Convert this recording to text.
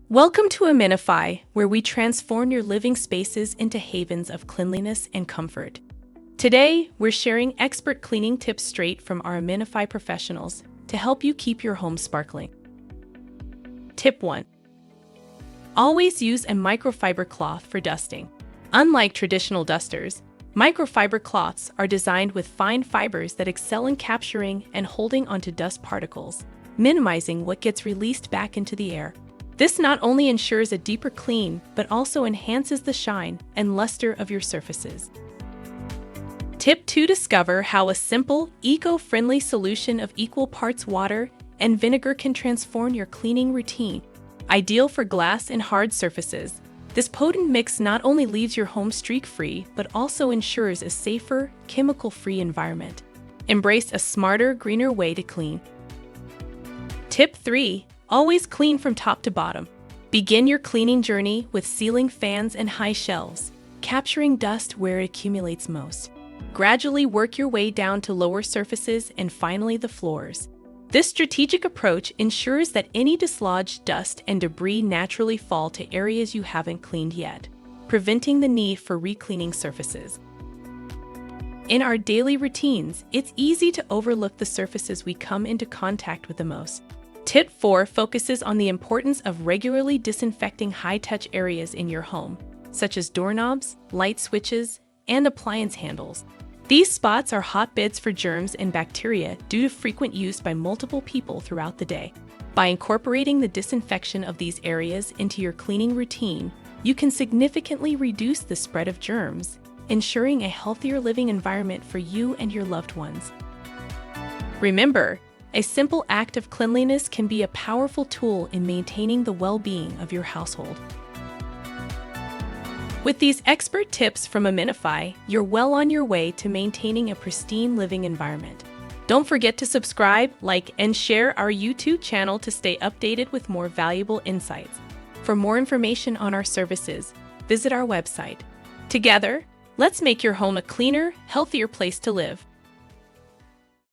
Welcome to Amenify, where we transform your living spaces into havens of cleanliness and comfort. Today, we're sharing expert cleaning tips straight from our Amenify professionals to help you keep your home sparkling. Tip 1. Always use a microfiber cloth for dusting. Unlike traditional dusters, microfiber cloths are designed with fine fibers that excel in capturing and holding onto dust particles, minimizing what gets released back into the air. This not only ensures a deeper clean, but also enhances the shine and luster of your surfaces. Tip 2. Discover how a simple, eco-friendly solution of equal parts water and vinegar can transform your cleaning routine. Ideal for glass and hard surfaces, this potent mix not only leaves your home streak-free, but also ensures a safer, chemical-free environment. Embrace a smarter, greener way to clean. Tip 3. Always clean from top to bottom. Begin your cleaning journey with ceiling fans and high shelves, capturing dust where it accumulates most. Gradually work your way down to lower surfaces and finally the floors. This strategic approach ensures that any dislodged dust and debris naturally fall to areas you haven't cleaned yet, preventing the need for re-cleaning surfaces. In our daily routines, it's easy to overlook the surfaces we come into contact with the most. Tip 4 focuses on the importance of regularly disinfecting high-touch areas in your home, such as doorknobs, light switches, and appliance handles. These spots are hotbeds for germs and bacteria due to frequent use by multiple people throughout the day. By incorporating the disinfection of these areas into your cleaning routine, you can significantly reduce the spread of germs, ensuring a healthier living environment for you and your loved ones. Remember, a simple act of cleanliness can be a powerful tool in maintaining the well-being of your household. With these expert tips from Amenify, you're well on your way to maintaining a pristine living environment. Don't forget to subscribe, like, and share our YouTube channel to stay updated with more valuable insights. For more information on our services, visit our website. Together, let's make your home a cleaner, healthier place to live.